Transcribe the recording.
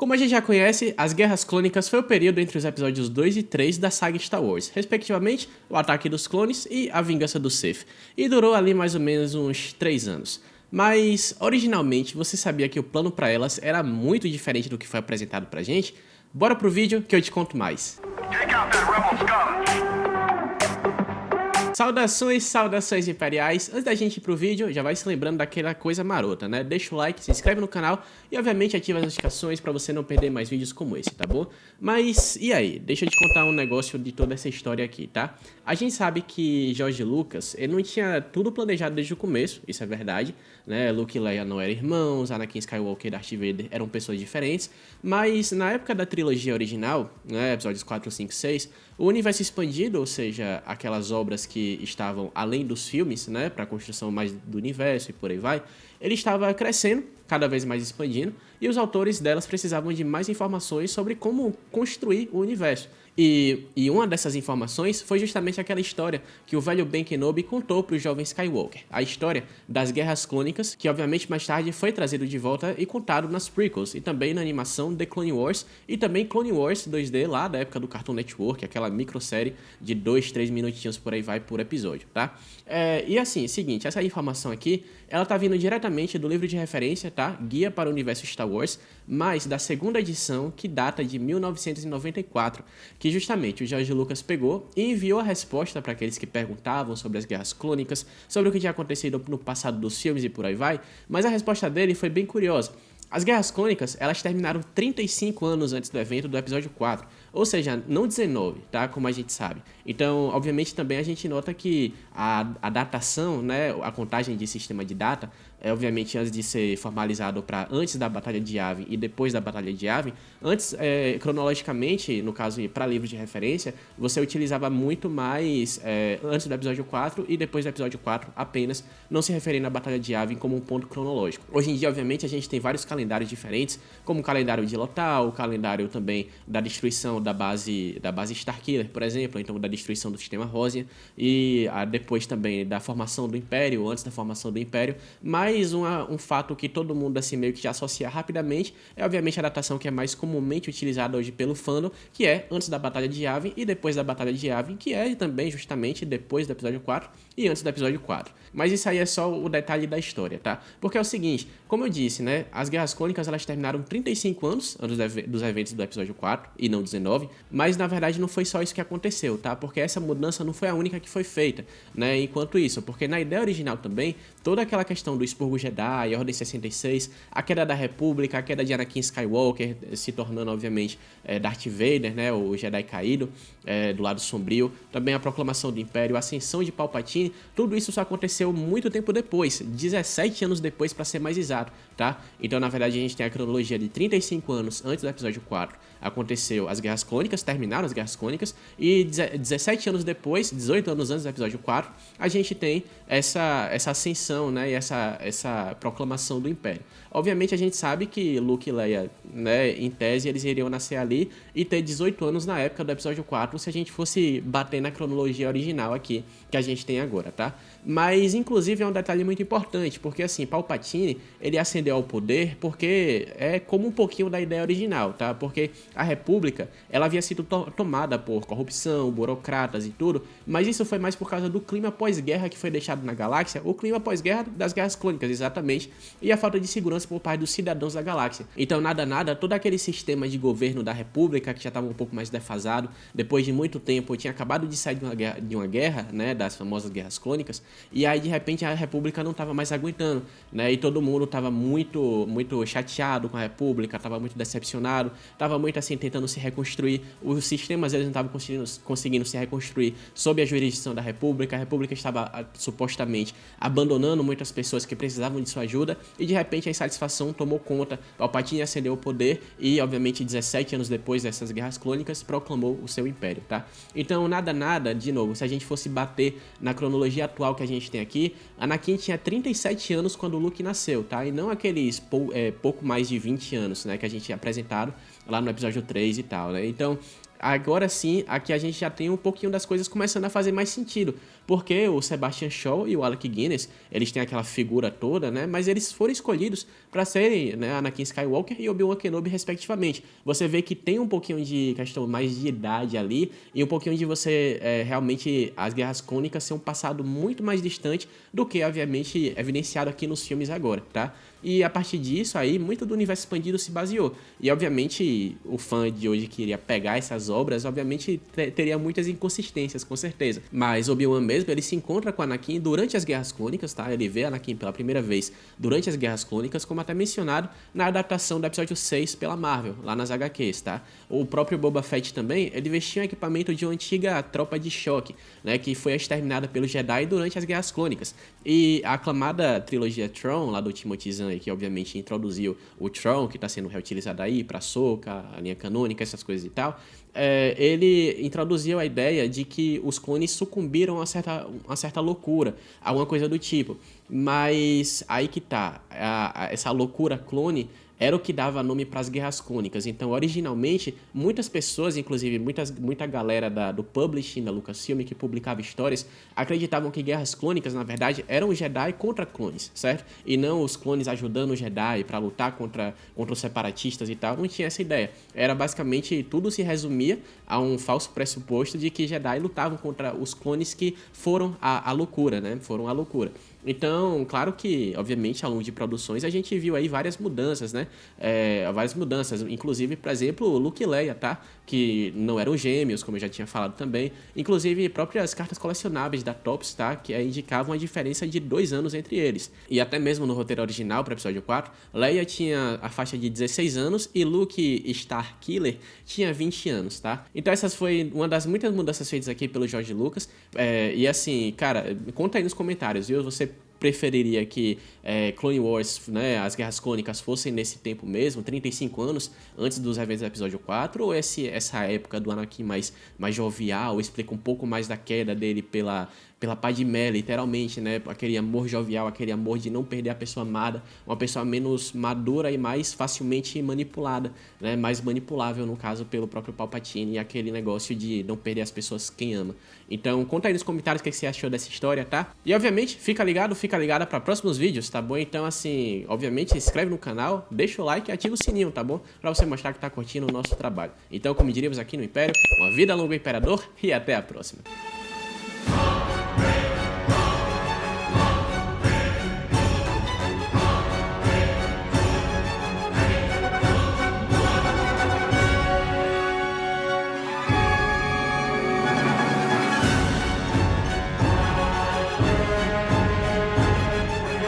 Como a gente já conhece, as Guerras Clônicas foi o período entre os episódios 2 e 3 da saga Star Wars, respectivamente, o Ataque dos Clones e a Vingança do Sith, e durou ali mais ou menos uns 3 anos. Mas, originalmente, você sabia que o plano para elas era muito diferente do que foi apresentado pra gente? Bora pro vídeo que eu te conto mais. Take out that rebel scum! Saudações imperiais. Antes da gente ir pro vídeo, já vai se lembrando daquela coisa marota, né? Deixa o like, se inscreve no canal e obviamente ativa as notificações pra você não perder mais vídeos como esse, tá bom? Mas e aí? Deixa eu te contar um negócio de toda essa história aqui, tá? A gente sabe que George Lucas, ele não tinha tudo planejado desde o começo, isso é verdade, né? Luke e Leia não eram irmãos, Anakin Skywalker e Darth Vader eram pessoas diferentes, mas na época da trilogia original, né, episódios 4, 5, 6, o universo expandido, ou seja, aquelas obras que estavam além dos filmes, né, para a construção mais do universo e por aí vai, ele estava crescendo, cada vez mais expandindo, e os autores delas precisavam de mais informações sobre como construir o universo. E uma dessas informações foi justamente aquela história que o velho Ben Kenobi contou para o jovem Skywalker, a história das Guerras Clônicas, que obviamente mais tarde foi trazido de volta e contado nas prequels, e também na animação The Clone Wars, e também Clone Wars 2D lá da época do Cartoon Network, aquela microsérie de 2, 3 minutinhos por aí vai por episódio, tá? E assim, seguinte, essa informação aqui, ela tá vindo diretamente do livro de referência, tá? Guia para o Universo Star Wars, mas da segunda edição, que data de 1994, que justamente o George Lucas pegou e enviou a resposta para aqueles que perguntavam sobre as Guerras Clônicas, sobre o que tinha acontecido no passado dos filmes e por aí vai, mas a resposta dele foi bem curiosa. As Guerras Clônicas, elas terminaram 35 anos antes do evento do episódio 4, ou seja, não 19, tá? Como a gente sabe. Então, obviamente, também a gente nota que a datação, né, a contagem de sistema de data, obviamente antes de ser formalizado para antes da Batalha de Yavin e depois da Batalha de Yavin, antes, cronologicamente, no caso, para livros de referência, você utilizava muito mais antes do episódio 4 e depois do episódio 4 apenas, não se referindo à Batalha de Yavin como um ponto cronológico. Hoje em dia, obviamente, a gente tem vários calendários diferentes, como o calendário de Lothal, o calendário também da destruição da base Starkiller, por exemplo, então da destruição do sistema Rosian, e depois também da formação do Império, antes da formação do Império, mas um fato que todo mundo assim meio que já associa rapidamente é obviamente a datação que é mais comumente utilizada hoje pelo fandom, que é antes da Batalha de Yavin e depois da Batalha de Yavin, que é também justamente depois do episódio 4 e antes do episódio 4. Mas isso aí é só o detalhe da história, tá? Porque é o seguinte, como eu disse, né, as Guerras Clônicas elas terminaram 35 anos antes dos eventos do episódio 4 e não 19, mas na verdade não foi só isso que aconteceu, tá? Porque essa mudança não foi a única que foi feita, né? Enquanto isso, porque na ideia original também, toda aquela questão do expurgo Jedi, a Ordem 66, a queda da República, a queda de Anakin Skywalker, se tornando obviamente Darth Vader, né, o Jedi caído, do lado sombrio, também a proclamação do Império, a ascensão de Palpatine, tudo isso só aconteceu muito tempo depois, 17 anos depois para ser mais exato, tá? Então na verdade a gente tem a cronologia de 35 anos antes do episódio 4, aconteceu as Guerras Clônicas, terminaram as Guerras Clônicas, e 17 anos depois, 18 anos antes do episódio 4, a gente tem essa ascensão, né, e essa proclamação do Império. Obviamente a gente sabe que Luke e Leia, né, em tese, eles iriam nascer ali e ter 18 anos na época do episódio 4, se a gente fosse bater na cronologia original aqui, que a gente tem agora, tá? Mas, inclusive, é um detalhe muito importante, porque, assim, Palpatine, ele ascendeu ao poder porque é como um pouquinho da ideia original, tá? Porque a República, ela havia sido tomada por corrupção, burocratas e tudo, mas isso foi mais por causa do clima pós-guerra que foi deixado na galáxia, o clima pós-guerra das Guerras Clônicas, exatamente, e a falta de segurança por parte dos cidadãos da galáxia. Então, nada, todo aquele sistema de governo da República, que já estava um pouco mais defasado, depois de muito tempo, tinha acabado de sair de uma guerra, né, das famosas Guerras Clônicas, e aí de repente a República não estava mais aguentando, né, e todo mundo estava muito chateado com a República, estava muito decepcionado, estava muito assim tentando se reconstruir, os sistemas eles não estavam conseguindo se reconstruir sob a jurisdição da República, a República estava supostamente abandonando muitas pessoas que precisavam de sua ajuda, e de repente a insatisfação tomou conta, Palpatine ascendeu ao poder e obviamente 17 anos depois dessas Guerras Clônicas proclamou o seu império, tá? Então nada, de novo, se a gente fosse bater na cronologia atual que a gente tem aqui, Anakin tinha 37 anos quando o Luke nasceu, tá? E não aqueles pouco mais de 20 anos, né, que a gente tinha apresentado lá no episódio 3 e tal, né? Então, agora sim, aqui a gente já tem um pouquinho das coisas começando a fazer mais sentido, porque o Sebastian Shaw e o Alec Guinness, eles têm aquela figura toda, né, mas eles foram escolhidos para serem, né, Anakin Skywalker e Obi-Wan Kenobi, respectivamente. Você vê que tem um pouquinho de questão mais de idade ali, e um pouquinho de você, realmente, as Guerras Clônicas ser um passado muito mais distante do que, obviamente, evidenciado aqui nos filmes agora, tá? E a partir disso aí, muito do universo expandido se baseou. E obviamente o fã de hoje que iria pegar essas obras, obviamente teria muitas inconsistências, com certeza. Mas Obi-Wan mesmo, ele se encontra com Anakin durante as Guerras Clônicas, tá? Ele vê Anakin pela primeira vez durante as Guerras Clônicas, como até mencionado na adaptação do episódio 6 pela Marvel, lá nas HQs, tá? O próprio Boba Fett também, ele vestia um equipamento de uma antiga tropa de choque, né? Que foi exterminada pelos Jedi durante as Guerras Clônicas. E a aclamada trilogia Tron, lá do Timothy Zahn, que obviamente introduziu o Tron, que está sendo reutilizado aí para Ahsoka, a linha canônica, essas coisas e tal, ele introduziu a ideia de que os clones sucumbiram a uma certa loucura, alguma coisa do tipo. Mas aí que tá, essa loucura clone era o que dava nome para as Guerras Clônicas. Então, originalmente, muitas pessoas, inclusive muita galera do publishing da Lucasfilm, que publicava histórias, acreditavam que Guerras Clônicas, na verdade, eram os Jedi contra clones, certo? E não os clones ajudando os Jedi para lutar contra os separatistas e tal. Não tinha essa ideia. Era basicamente, tudo se resumia a um falso pressuposto de que Jedi lutavam contra os clones que foram a loucura, né? Foram a loucura. Então, claro que, obviamente, ao longo de produções, a gente viu aí várias mudanças, né? Várias mudanças, inclusive, por exemplo, o Luke e Leia, tá? Que não eram gêmeos, como eu já tinha falado também. Inclusive, próprias cartas colecionáveis da Topps, tá? Que indicavam a diferença de 2 anos entre eles. E até mesmo no roteiro original, para o episódio 4, Leia tinha a faixa de 16 anos e Luke Starkiller tinha 20 anos, tá? Então, essas foi uma das muitas mudanças feitas aqui pelo George Lucas. E assim, cara, conta aí nos comentários, viu? Você preferiria que Clone Wars, né, as Guerras Clônicas fossem nesse tempo mesmo, 35 anos antes dos eventos do episódio 4, ou essa época do Anakin mais jovial, explica um pouco mais da queda dele pela Padmé, literalmente, né, aquele amor jovial, aquele amor de não perder a pessoa amada, uma pessoa menos madura e mais facilmente manipulada, né, mais manipulável, no caso, pelo próprio Palpatine, e aquele negócio de não perder as pessoas quem ama. Então, conta aí nos comentários o que você achou dessa história, tá? E, obviamente, fica ligada para próximos vídeos, tá bom? Então, assim, obviamente, se inscreve no canal, deixa o like e ativa o sininho, tá bom? Pra você mostrar que tá curtindo o nosso trabalho. Então, como diríamos aqui no Império, uma vida longa ao Imperador e até a próxima.